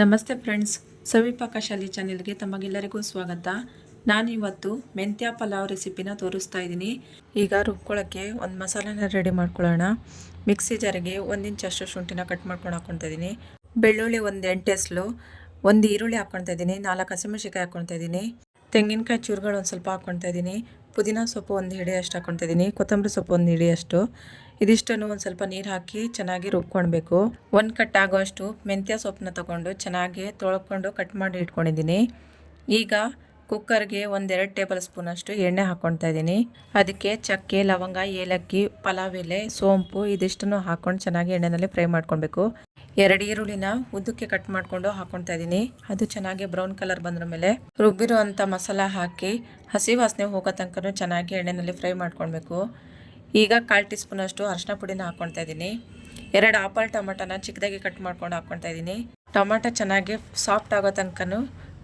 ನಮಸ್ತೆ ಫ್ರೆಂಡ್ಸ್, ಸವಿಪಾಕ ಶಾಲಿ ಚಾನೆಲ್ಗೆ ತಮಗೆಲ್ಲರಿಗೂ ಸ್ವಾಗತ. ನಾನಿವತ್ತು ಮೆಂತ್ಯ ಪಲಾವ್ ರೆಸಿಪಿನ ತೋರಿಸ್ತಾ ಇದ್ದೀನಿ. ಈಗ ರುಬ್ಕೊಳ್ಳೋಕ್ಕೆ ಒಂದು ಮಸಾಲೆನ ರೆಡಿ ಮಾಡ್ಕೊಳ್ಳೋಣ. ಮಿಕ್ಸಿ ಜಾರಿಗೆ 1 ಇಂಚಷ್ಟು ಶುಂಠಿನ ಕಟ್ ಮಾಡ್ಕೊಂಡು ಹಾಕ್ಕೊತಾ ಇದ್ದೀನಿ. ಬೆಳ್ಳುಳ್ಳಿ ಒಂದು 8 ಎಸಳು, ಒಂದು ಈರುಳ್ಳಿ ಹಾಕ್ಕೊತಾ ಇದ್ದೀನಿ, 4 ಹಸಿಮೆಣಸಿನಕಾಯಿ ಹಾಕ್ಕೊತಾ ಇದ್ದೀನಿ, ತೆಂಗಿನಕಾಯಿ ಚೂರುಗಳು ಒಂದು ಸ್ವಲ್ಪ ಹಾಕ್ಕೊತಾ ಇದ್ದೀನಿ, ಪುದೀನ ಸೊಪ್ಪು ಒಂದು ಹಿಡಿಯಷ್ಟು ಹಾಕ್ಕೊತಾ ಇದ್ದೀನಿ, ಕೊತ್ತಂಬರಿ ಸೊಪ್ಪು ಒಂದು ಹಿಡಿಯಷ್ಟು. ಇದಿಷ್ಟನ್ನು ಒಂದು ಸ್ವಲ್ಪ ನೀರು ಹಾಕಿ ಚೆನ್ನಾಗಿ ರುಬ್ಕೊಳ್ಬೇಕು. 1 ಕಟ್ ಆಗೋಷ್ಟು ಮೆಂತ್ಯ ಸೊಪ್ಪನ್ನ ತೊಗೊಂಡು ಚೆನ್ನಾಗಿ ತೊಳ್ಕೊಂಡು ಕಟ್ ಮಾಡಿ ಇಟ್ಕೊಂಡಿದ್ದೀನಿ. ಈಗ ಕುಕ್ಕರ್ಗೆ 1-2 ಟೇಬಲ್ ಸ್ಪೂನಷ್ಟು ಎಣ್ಣೆ ಹಾಕ್ಕೊತಾ ಇದ್ದೀನಿ. ಅದಕ್ಕೆ ಚಕ್ಕೆ, ಲವಂಗ, ಏಲಕ್ಕಿ, ಪಲಾವ್ ಎಲೆ, ಸೋಂಪು ಇದಿಷ್ಟನ್ನು ಹಾಕ್ಕೊಂಡು ಚೆನ್ನಾಗಿ ಎಣ್ಣೆಯಲ್ಲಿ ಫ್ರೈ ಮಾಡ್ಕೊಳ್ಬೇಕು. 2 ಈರುಳ್ಳಿನ ಉದ್ದಕ್ಕೆ ಕಟ್ ಮಾಡಿಕೊಂಡು ಹಾಕ್ಕೊತಾ ಇದ್ದೀನಿ. ಅದು ಚೆನ್ನಾಗಿ ಬ್ರೌನ್ ಕಲರ್ ಬಂದ್ರ ಮೇಲೆ ರುಬ್ಬಿರುವಂಥ ಮಸಾಲ ಹಾಕಿ ಹಸಿ ವಾಸನೆ ಹೋಗೋ ತನಕ ಚೆನ್ನಾಗಿ ಎಣ್ಣೆಯಲ್ಲಿ ಫ್ರೈ ಮಾಡ್ಕೊಳ್ಬೇಕು. ಈಗ 1/4 ಟೀ ಸ್ಪೂನಷ್ಟು ಅರಿಶಿನ ಪುಡಿನ ಹಾಕ್ಕೊತಾ ಇದ್ದೀನಿ. 2 ಆಪಲ್ ಟೊಮೆಟೊನ ಚಿಕ್ಕದಾಗಿ ಕಟ್ ಮಾಡ್ಕೊಂಡು ಹಾಕ್ಕೊತಾ ಇದ್ದೀನಿ. ಟೊಮೆಟೊ ಚೆನ್ನಾಗಿ ಸಾಫ್ಟ್ ಆಗೋ ತನಕ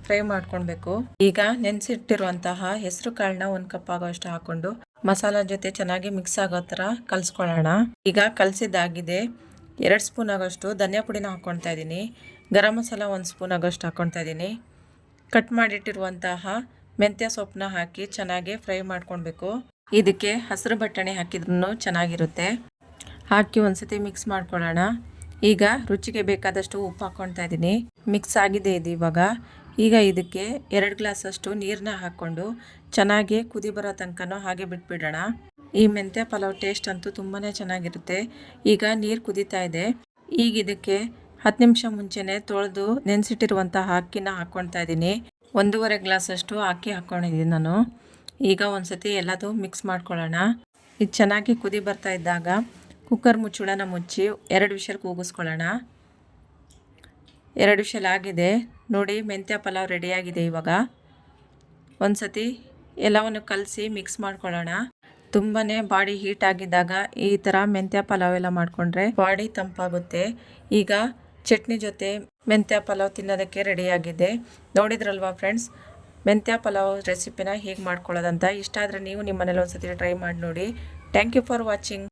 ಫ್ರೈ ಮಾಡ್ಕೊಳ್ಬೇಕು. ಈಗ ನೆನೆಸಿಟ್ಟಿರುವಂತಹ ಹೆಸರು ಕಾಳನ್ನ 1 ಕಪ್ ಆಗೋಷ್ಟು ಹಾಕ್ಕೊಂಡು ಮಸಾಲ ಜೊತೆ ಚೆನ್ನಾಗಿ ಮಿಕ್ಸ್ ಆಗೋ ಥರ ಕಲಿಸ್ಕೊಳ್ಳೋಣ. ಈಗ ಕಲಸಿದ್ದಾಗಿದೆ. 2 ಸ್ಪೂನ್ ಆಗೋಷ್ಟು ಧನಿಯಾ ಪುಡಿನ ಹಾಕ್ಕೊತಾ ಇದ್ದೀನಿ. ಗರಂ ಮಸಾಲ 1 ಸ್ಪೂನ್ ಆಗೋಷ್ಟು ಹಾಕ್ಕೊತಾ ಇದ್ದೀನಿ. ಕಟ್ ಮಾಡಿಟ್ಟಿರುವಂತಹ ಮೆಂತ್ಯ ಸೊಪ್ಪನ್ನ ಹಾಕಿ ಚೆನ್ನಾಗಿ ಫ್ರೈ ಮಾಡ್ಕೊಳ್ಬೇಕು. ಇದಕ್ಕೆ ಹಸಿರು ಬಟಾಣಿ ಹಾಕಿದ್ರೂ ಚೆನ್ನಾಗಿರುತ್ತೆ. ಹಾಕಿ ಒಂದ್ಸತಿ ಮಿಕ್ಸ್ ಮಾಡ್ಕೊಳ್ಳೋಣ. ಈಗ ರುಚಿಗೆ ಬೇಕಾದಷ್ಟು ಉಪ್ಪು ಹಾಕ್ಕೊತಾ ಇದ್ದೀನಿ. ಮಿಕ್ಸ್ ಆಗಿದೆ ಇದು ಇವಾಗ. ಈಗ ಇದಕ್ಕೆ 2 ಗ್ಲಾಸಷ್ಟು ನೀರನ್ನ ಹಾಕ್ಕೊಂಡು ಚೆನ್ನಾಗಿ ಕುದಿ ಬರೋ ತನಕ ಹಾಗೆ ಬಿಟ್ಬಿಡೋಣ. ಈ ಮೆಂತ್ಯ ಪಲಾವ್ ಟೇಸ್ಟ್ ಅಂತೂ ತುಂಬಾ ಚೆನ್ನಾಗಿರುತ್ತೆ. ಈಗ ನೀರು ಕುದೀತಾ ಇದೆ. ಈಗ ಇದಕ್ಕೆ 10 ನಿಮಿಷ ಮುಂಚೆನೇ ತೊಳೆದು ನೆನೆಸಿಟ್ಟಿರುವಂತಹ ಅಕ್ಕಿನ ಹಾಕ್ಕೊತಾ ಇದ್ದೀನಿ. 1.5 ಗ್ಲಾಸಷ್ಟು ಅಕ್ಕಿ ಹಾಕ್ಕೊಂಡಿದ್ದೀನಿ ನಾನು. ಈಗ ಒಂದ್ಸತಿ ಎಲ್ಲದು ಮಿಕ್ಸ್ ಮಾಡ್ಕೊಳ್ಳೋಣ. ಇದು ಚೆನ್ನಾಗಿ ಕುದಿ ಬರ್ತಾ ಇದ್ದಾಗ ಕುಕ್ಕರ್ ಮುಚ್ಚಳನ ಮುಚ್ಚಿ 2 ವಿಷಲ್ ಕೂಗಿಸ್ಕೊಳ್ಳೋಣ. 2 ವಿಷಲ್ ಆಗಿದೆ ನೋಡಿ. ಮೆಂತ್ಯ ಪಲಾವ್ ರೆಡಿಯಾಗಿದೆ. ಇವಾಗ ಒಂದ್ಸತಿ ಎಲ್ಲವನ್ನು ಕಲಸಿ ಮಿಕ್ಸ್ ಮಾಡ್ಕೊಳ್ಳೋಣ. ತುಂಬಾ ಬಾಡಿ ಹೀಟ್ ಆಗಿದ್ದಾಗ ಈ ಥರ ಮೆಂತ್ಯ ಪಲಾವ್ ಎಲ್ಲ ಮಾಡಿಕೊಂಡ್ರೆ ಬಾಡಿ ತಂಪಾಗುತ್ತೆ. ಈಗ ಚಟ್ನಿ ಜೊತೆ ಮೆಂತ್ಯ ಪಲಾವ್ ತಿನ್ನೋದಕ್ಕೆ ರೆಡಿಯಾಗಿದೆ. ನೋಡಿದ್ರಲ್ವಾ ಫ್ರೆಂಡ್ಸ್, ಮೆಂತ್ಯ ಪಲಾವ್ ರೆಸಿಪಿನ ಹೇಗೆ ಮಾಡ್ಕೊಳ್ಳೋದಂತ. ಇಷ್ಟ ಆದರೆ ನೀವು ನಿಮ್ಮ ಮನೇಲಿ ಒಂದ್ಸತಿ ಟ್ರೈ ಮಾಡಿ ನೋಡಿ. Thank you for watching.